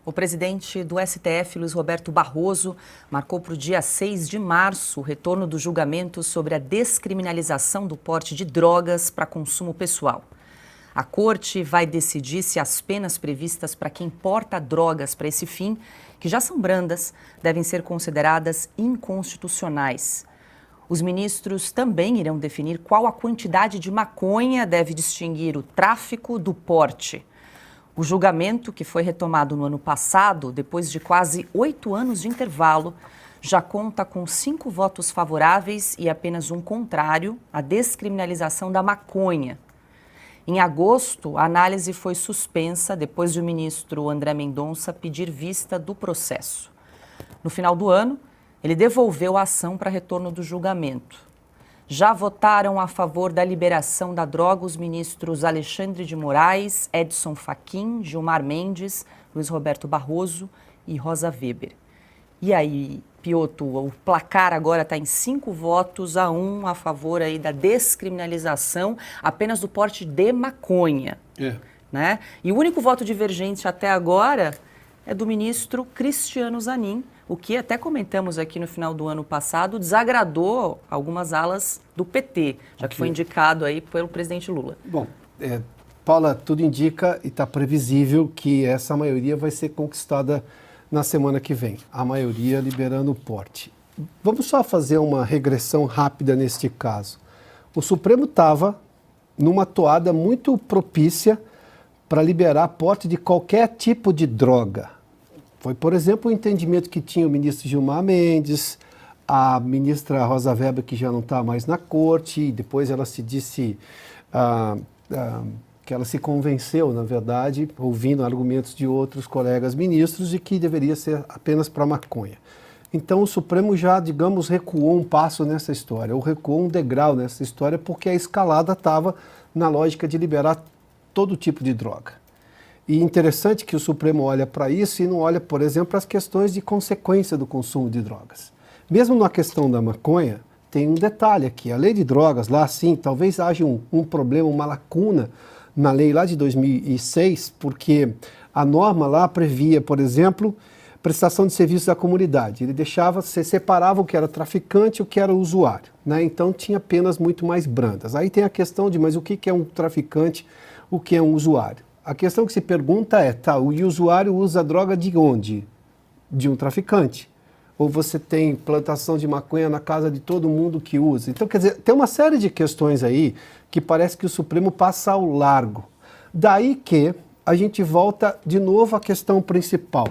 O presidente do STF, Luiz Roberto Barroso, marcou para o dia 6 de março o retorno do julgamento sobre a descriminalização do porte de drogas para consumo pessoal. A corte vai decidir se as penas previstas para quem porta drogas para esse fim, que já são brandas, devem ser consideradas inconstitucionais. Os ministros também irão definir qual a quantidade de maconha deve distinguir o tráfico do porte. O julgamento, que foi retomado no ano passado, depois de quase 8 anos de intervalo, já conta com 5 votos favoráveis e apenas um contrário à descriminalização da maconha. Em agosto, a análise foi suspensa depois de o ministro André Mendonça pedir vista do processo. No final do ano, ele devolveu a ação para retorno do julgamento. Já votaram a favor da liberação da droga os ministros Alexandre de Moraes, Edson Fachin, Gilmar Mendes, Luiz Roberto Barroso e Rosa Weber. E aí, Piotr, o placar agora está em 5 votos a 1 a favor aí da descriminalização apenas do porte de maconha. Né? E o único voto divergente até agora é do ministro Cristiano Zanin, o que até comentamos aqui no final do ano passado, desagradou algumas alas do PT, já que foi indicado aí pelo presidente Lula. Bom, Paula, tudo indica e está previsível que essa maioria vai ser conquistada na semana que vem, a maioria liberando o porte. Vamos só fazer uma regressão rápida neste caso. O Supremo estava numa toada muito propícia para liberar porte de qualquer tipo de droga. Foi, por exemplo, o entendimento que tinha o ministro Gilmar Mendes, a ministra Rosa Weber, que já não está mais na corte, e depois ela se disse que ela se convenceu, na verdade, ouvindo argumentos de outros colegas ministros, de que deveria ser apenas para maconha. Então o Supremo já, digamos, recuou um passo nessa história, ou recuou um degrau nessa história, porque a escalada estava na lógica de liberar todo tipo de droga. E interessante que o Supremo olha para isso e não olha, por exemplo, para as questões de consequência do consumo de drogas. Mesmo na questão da maconha, tem um detalhe aqui. A lei de drogas, lá sim, talvez haja um problema, uma lacuna na lei lá de 2006, porque a norma lá previa, por exemplo, prestação de serviços à comunidade. Ele você separava o que era traficante e o que era usuário, né? Então tinha penas muito mais brandas. Aí tem a questão de, mas o que é um traficante, o que é um usuário? A questão que se pergunta é, o usuário usa droga de onde? De um traficante. Ou você tem plantação de maconha na casa de todo mundo que usa? Então, quer dizer, tem uma série de questões aí que parece que o Supremo passa ao largo. Daí que a gente volta de novo à questão principal.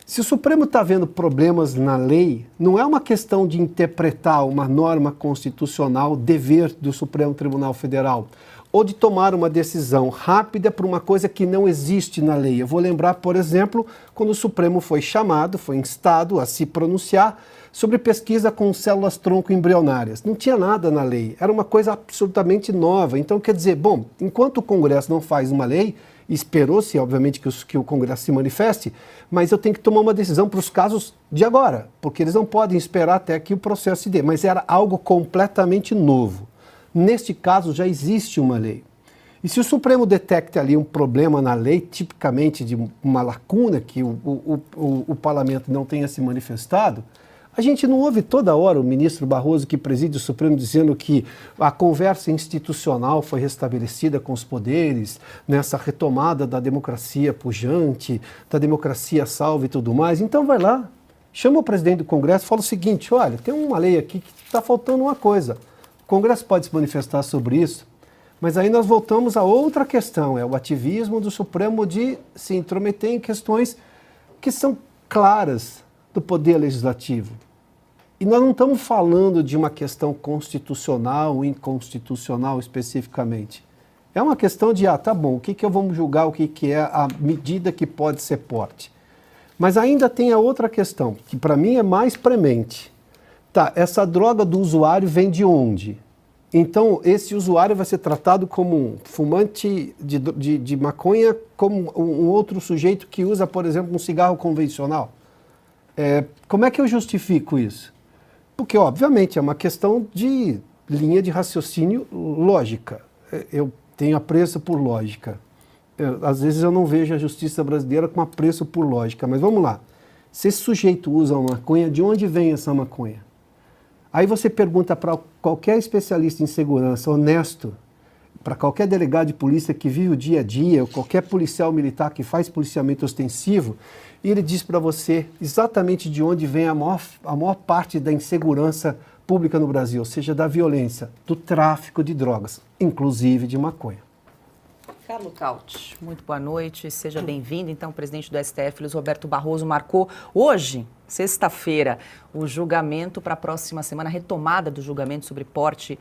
Se o Supremo está vendo problemas na lei, não é uma questão de interpretar uma norma constitucional, dever do Supremo Tribunal Federal, ou de tomar uma decisão rápida para uma coisa que não existe na lei. Eu vou lembrar, por exemplo, quando o Supremo foi chamado, foi instado a se pronunciar sobre pesquisa com células-tronco embrionárias. Não tinha nada na lei, era uma coisa absolutamente nova. Então, quer dizer, bom, enquanto o Congresso não faz uma lei, esperou-se, obviamente, que o Congresso se manifeste, mas eu tenho que tomar uma decisão para os casos de agora, porque eles não podem esperar até que o processo se dê. Mas era algo completamente novo. Neste caso, já existe uma lei. E se o Supremo detecta ali um problema na lei, tipicamente de uma lacuna que o parlamento não tenha se manifestado, a gente não ouve toda hora o ministro Barroso, que preside o Supremo, dizendo que a conversa institucional foi restabelecida com os poderes, nessa retomada da democracia pujante, da democracia salva e tudo mais. Então vai lá, chama o presidente do Congresso e fala o seguinte, olha, tem uma lei aqui que está faltando uma coisa. O Congresso pode se manifestar sobre isso, mas aí nós voltamos a outra questão, é o ativismo do Supremo de se intrometer em questões que são claras do Poder Legislativo. E nós não estamos falando de uma questão constitucional ou inconstitucional especificamente. É uma questão de, tá bom, o que eu vou julgar, o que é a medida que pode ser porte. Mas ainda tem a outra questão, que para mim é mais premente. Essa droga do usuário vem de onde? Então, esse usuário vai ser tratado como um fumante de maconha, como um outro sujeito que usa, por exemplo, um cigarro convencional. Como é que eu justifico isso? Porque, obviamente, é uma questão de linha de raciocínio lógica. Eu tenho apreço por lógica. às vezes eu não vejo a justiça brasileira com apreço por lógica, mas vamos lá. Se esse sujeito usa uma maconha, de onde vem essa maconha? Aí você pergunta para qualquer especialista em segurança honesto, para qualquer delegado de polícia que vive o dia a dia, ou qualquer policial militar que faz policiamento ostensivo, e ele diz para você exatamente de onde vem a maior parte da insegurança pública no Brasil, ou seja, da violência, do tráfico de drogas, inclusive de maconha. Carlos Cauti, muito boa noite, seja bem-vindo. Então, o presidente do STF, Luiz Roberto Barroso, marcou hoje, sexta-feira, o julgamento para a próxima semana, a retomada do julgamento sobre porte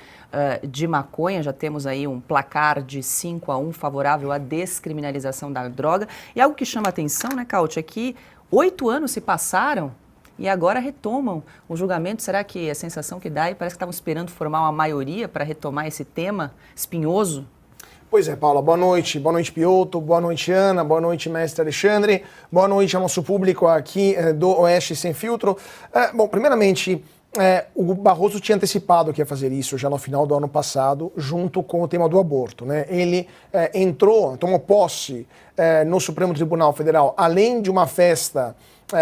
de maconha. Já temos aí um placar de 5-1 favorável à descriminalização da droga. E algo que chama a atenção, né, Cauti, é que 8 anos se passaram e agora retomam o julgamento. Será que a sensação que dá, e parece que estavam esperando formar uma maioria para retomar esse tema espinhoso? Pois é, Paula, boa noite Piotto, boa noite Ana, boa noite mestre Alexandre, boa noite ao nosso público aqui do Oeste Sem Filtro. Bom, primeiramente, o Barroso tinha antecipado que ia fazer isso já no final do ano passado, junto com o tema do aborto, né? Ele tomou posse no Supremo Tribunal Federal, além de uma festa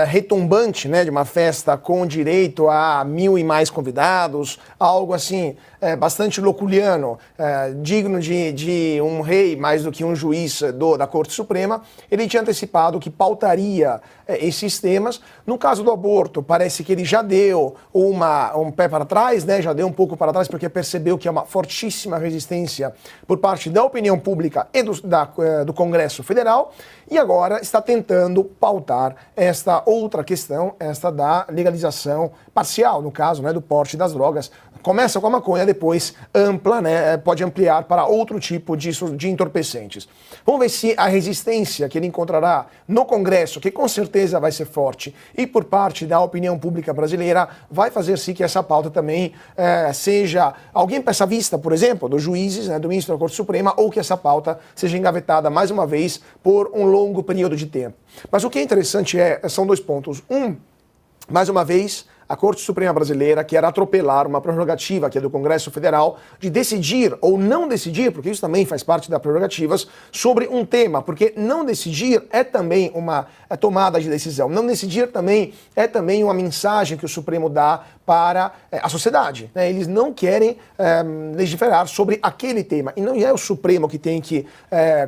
retumbante, né, de uma festa com direito a 1.000 e mais convidados, algo assim bastante loculiano, digno de um rei mais do que um juiz da Corte Suprema. Ele tinha antecipado que pautaria esses temas. No caso do aborto, parece que ele já deu um pé para trás, né, já deu um pouco para trás, porque percebeu que é uma fortíssima resistência por parte da opinião pública e do Congresso Federal, e agora está tentando pautar esta outra questão, esta da legalização parcial, no caso, né, do porte das drogas. Começa com a maconha, depois ampla, né, pode ampliar para outro tipo de entorpecentes. Vamos ver se a resistência que ele encontrará no Congresso, que com certeza vai ser forte, e por parte da opinião pública brasileira, vai fazer sim que essa pauta também seja alguém peça vista, por exemplo, dos juízes, né, do ministro da Corte Suprema, ou que essa pauta seja engavetada mais uma vez por um longo período de tempo. Mas o que é interessante são 2 pontos. Mais uma vez, a Corte Suprema Brasileira quer atropelar uma prerrogativa que é do Congresso Federal de decidir ou não decidir, porque isso também faz parte das prerrogativas, sobre um tema, porque não decidir é também uma tomada de decisão. Não decidir também é também uma mensagem que o Supremo dá para a sociedade, né? Eles não querem legislar sobre aquele tema, e não é o Supremo que tem que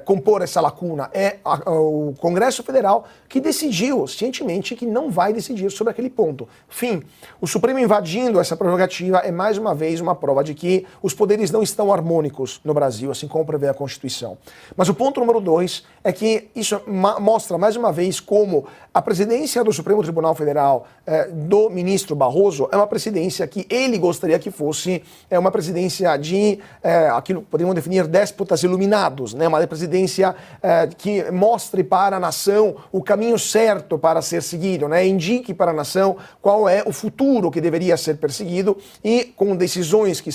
compor essa lacuna, é o Congresso Federal que decidiu cientemente que não vai decidir sobre aquele ponto. Fim. O Supremo invadindo essa prerrogativa é mais uma vez uma prova de que os poderes não estão harmônicos no Brasil, assim como prevê a Constituição. Mas o ponto número 2 é que isso mostra mais uma vez como a presidência do Supremo Tribunal Federal do ministro Barroso é uma presidência que ele gostaria que fosse uma presidência de aquilo que podemos definir déspotas iluminados, né? Uma presidência que mostre para a nação o caminho certo para ser seguido, né? Indique para a nação qual é o futuro que deveria ser perseguido e com decisões que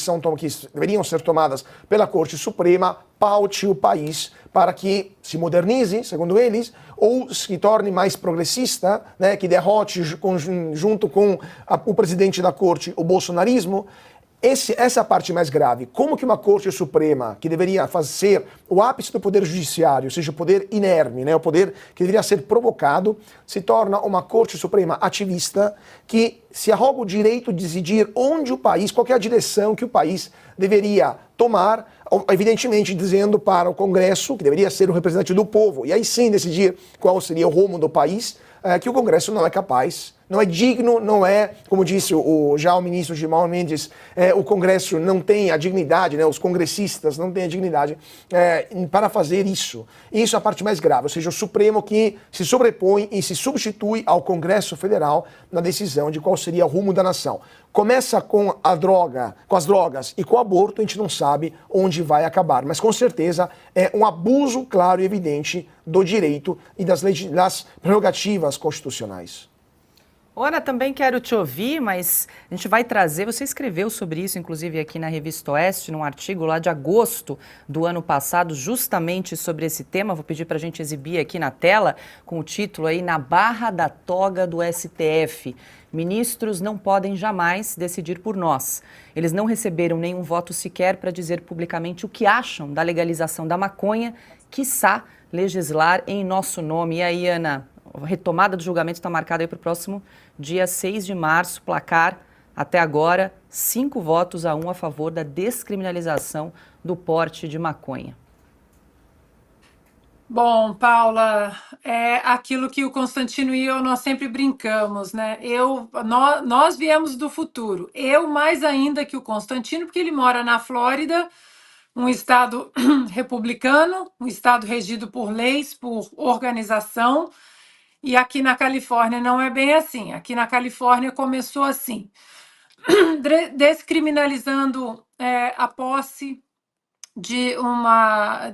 deveriam ser tomadas pela Corte Suprema, paute o país para que se modernize, segundo eles, ou se torne mais progressista, né, que derrote junto com o presidente da Corte o bolsonarismo. Essa é a parte mais grave. Como que uma Corte Suprema, que deveria ser o ápice do poder judiciário, ou seja, o poder inerme, né, o poder que deveria ser provocado, se torna uma Corte Suprema ativista que se arroga o direito de decidir onde o país, qual é a direção que o país deveria tomar, evidentemente dizendo para o Congresso, que deveria ser o representante do povo, e aí sim decidir qual seria o rumo do país, que o Congresso não é capaz, não é digno, não é, como disse já o ministro Gilmar Mendes, o Congresso não tem a dignidade, né, os congressistas não têm a dignidade para fazer isso. E isso é a parte mais grave, ou seja, o Supremo que se sobrepõe e se substitui ao Congresso Federal na decisão de qual seria o rumo da nação. Começa com as drogas e com o aborto, a gente não sabe onde vai acabar, mas com certeza é um abuso claro e evidente do direito e das prerrogativas constitucionais. Ana, também quero te ouvir, mas a gente vai trazer, você escreveu sobre isso, inclusive aqui na Revista Oeste, num artigo lá de agosto do ano passado, justamente sobre esse tema. Vou pedir para a gente exibir aqui na tela, com o título aí, Na Barra da Toga do STF. Ministros não podem jamais decidir por nós. Eles não receberam nenhum voto sequer para dizer publicamente o que acham da legalização da maconha, quiçá legislar em nosso nome. E aí, Ana, a retomada do julgamento está marcada aí para o próximo dia 6 de março, placar até agora 5 votos a 1 a favor da descriminalização do porte de maconha. Bom, Paula, é aquilo que o Constantino e eu nós sempre brincamos, né? Nós viemos do futuro. Eu mais ainda que o Constantino, porque ele mora na Flórida, um estado republicano, um estado regido por leis, por organização. E aqui na Califórnia não é bem assim. Aqui na Califórnia começou assim, descriminalizando a posse de uma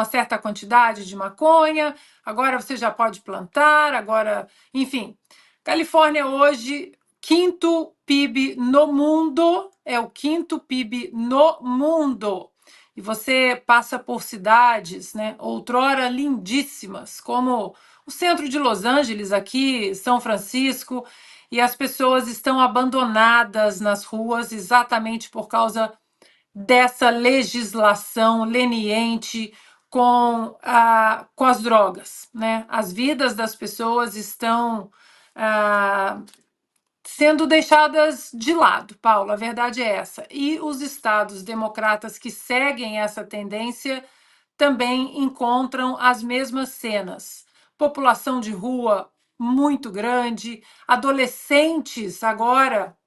certa quantidade de maconha, agora você já pode plantar, agora, enfim. Califórnia hoje, quinto PIB no mundo, é o quinto PIB no mundo. E você passa por cidades, né, outrora lindíssimas, como o centro de Los Angeles, aqui, São Francisco, e as pessoas estão abandonadas nas ruas exatamente por causa dessa legislação leniente com as drogas, né? As vidas das pessoas estão sendo deixadas de lado, Paulo, a verdade é essa. E os estados democratas que seguem essa tendência também encontram as mesmas cenas. População de rua muito grande, adolescentes agora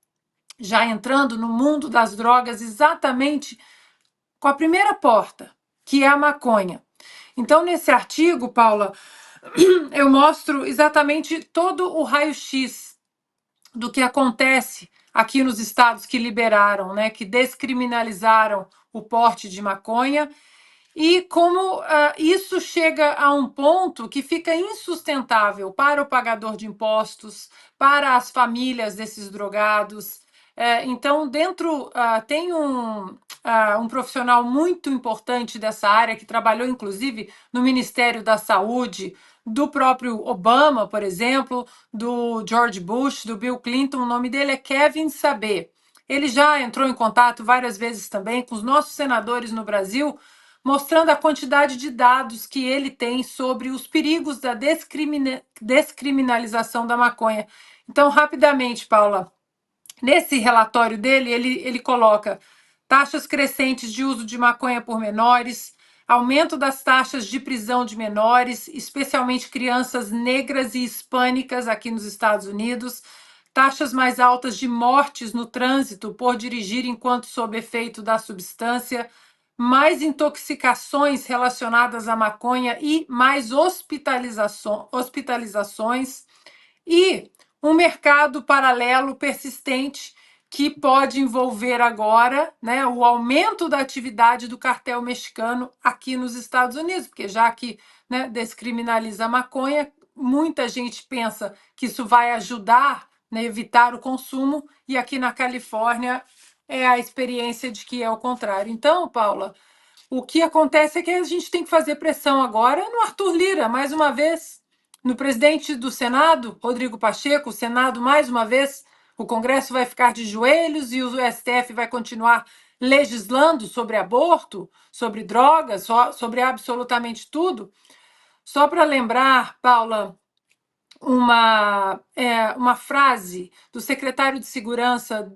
já entrando no mundo das drogas exatamente com a primeira porta, que é a maconha. Então, nesse artigo, Paula, eu mostro exatamente todo o raio-x do que acontece aqui nos estados que liberaram, né, que descriminalizaram o porte de maconha e como isso chega a um ponto que fica insustentável para o pagador de impostos, para as famílias desses drogados. Então, tem um profissional muito importante dessa área que trabalhou, inclusive, no Ministério da Saúde, do próprio Obama, por exemplo, do George Bush, do Bill Clinton. O nome dele é Kevin Sabet. Ele já entrou em contato várias vezes também com os nossos senadores no Brasil, mostrando a quantidade de dados que ele tem sobre os perigos da descriminalização da maconha. Então, rapidamente, Paula, nesse relatório dele, ele coloca taxas crescentes de uso de maconha por menores, aumento das taxas de prisão de menores, especialmente crianças negras e hispânicas aqui nos Estados Unidos, taxas mais altas de mortes no trânsito por dirigir enquanto sob efeito da substância, mais intoxicações relacionadas à maconha e mais hospitalizações e um mercado paralelo persistente que pode envolver agora, né, o aumento da atividade do cartel mexicano aqui nos Estados Unidos, porque já que, né, descriminaliza a maconha, muita gente pensa que isso vai ajudar, né, evitar o consumo, e aqui na Califórnia é a experiência de que é o contrário. Então, Paula, o que acontece é que a gente tem que fazer pressão agora no Arthur Lira, mais uma vez, no presidente do Senado, Rodrigo Pacheco. O Senado, mais uma vez, o Congresso vai ficar de joelhos e o STF vai continuar legislando sobre aborto, sobre drogas, sobre absolutamente tudo. Só para lembrar, Paula, uma frase do secretário de Segurança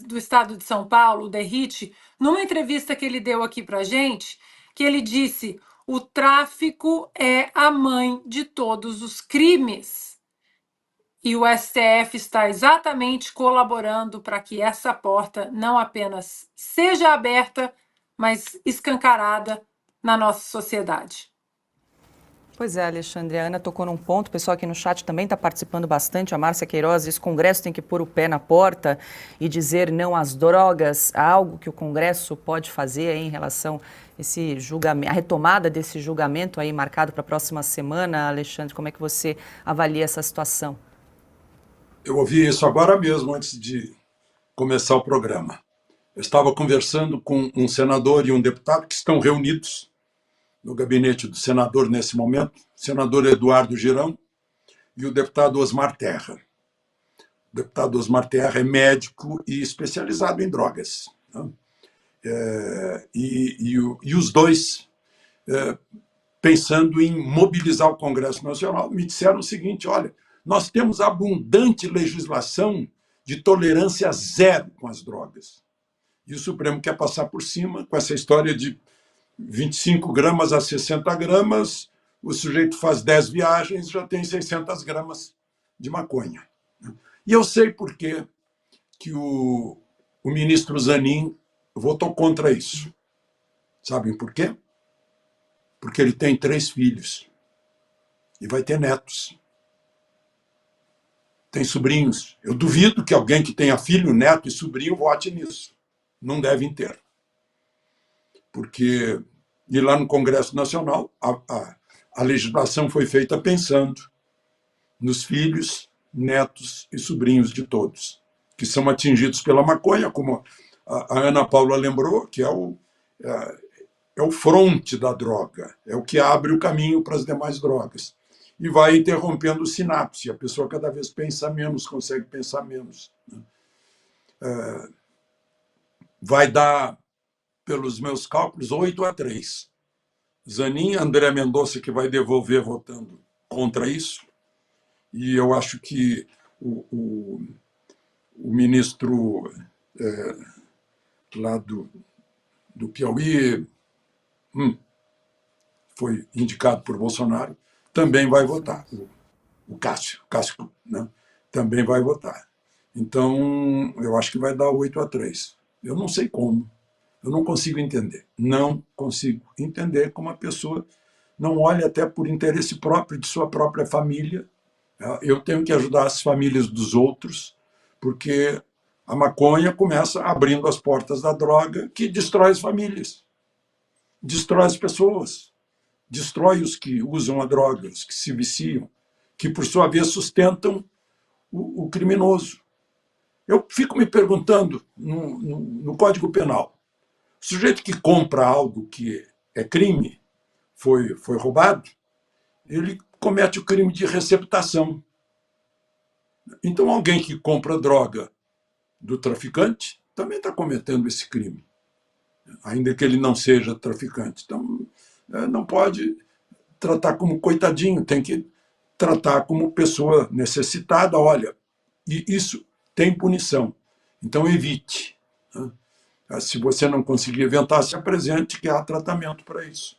do Estado de São Paulo, Derrite, numa entrevista que ele deu aqui para a gente, que ele disse: o tráfico é a mãe de todos os crimes. E o STF está exatamente colaborando para que essa porta não apenas seja aberta, mas escancarada na nossa sociedade. Pois é, Alexandre, a Ana tocou num ponto, o pessoal aqui no chat também está participando bastante, a Márcia Queiroz diz que o Congresso tem que pôr o pé na porta e dizer não às drogas. Há algo que o Congresso pode fazer aí em relação a esse julgamento, a retomada desse julgamento aí marcado para a próxima semana? Alexandre, como é que você avalia essa situação? Eu ouvi isso agora mesmo, antes de começar o programa. Eu estava conversando com um senador e um deputado que estão reunidos no gabinete do senador nesse momento, o senador Eduardo Girão e o deputado Osmar Terra. O deputado Osmar Terra é médico e especializado em drogas, né? E os dois pensando em mobilizar o Congresso Nacional, me disseram o seguinte: olha, nós temos abundante legislação de tolerância zero com as drogas. E o Supremo quer passar por cima com essa história de 25 gramas a 60 gramas, o sujeito faz 10 viagens, já tem 600 gramas de maconha. E eu sei por quê que o ministro Zanin votou contra isso. Sabem por quê? Porque ele tem 3 filhos e vai ter netos. Tem sobrinhos. Eu duvido que alguém que tenha filho, neto e sobrinho vote nisso. Não devem ter. Porque, e lá no Congresso Nacional, a legislação foi feita pensando nos filhos, netos e sobrinhos de todos, que são atingidos pela maconha, como a Ana Paula lembrou, que é o fronte da droga, é o que abre o caminho para as demais drogas. E vai interrompendo o sinapse, a pessoa cada vez pensa menos, consegue pensar menos. Vai dar, pelos meus cálculos, 8-3. Zanin, André Mendonça, que vai devolver votando contra isso, e eu acho que o ministro lá do Piauí, foi indicado por Bolsonaro, também vai votar. O Cássio, né? Também vai votar. Então, eu acho que vai dar 8-3. Eu não sei como. Eu não consigo entender. Não consigo entender como a pessoa não olha até por interesse próprio de sua própria família. Eu tenho que ajudar as famílias dos outros, porque a maconha começa abrindo as portas da droga, que destrói as famílias, destrói as pessoas, destrói os que usam a droga, os que se viciam, que, por sua vez, sustentam o criminoso. Eu fico me perguntando, no Código Penal, o sujeito que compra algo que é crime, foi roubado, ele comete o crime de receptação. Então, alguém que compra droga do traficante também está cometendo esse crime, ainda que ele não seja traficante. Então, não pode tratar como coitadinho, tem que tratar como pessoa necessitada. Olha, e isso tem punição, então evite. Se você não conseguir evitar, se apresente, que há tratamento para isso.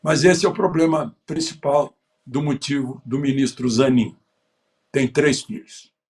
Mas esse é o problema principal do motivo do ministro Zanin. Tem 3 filhos.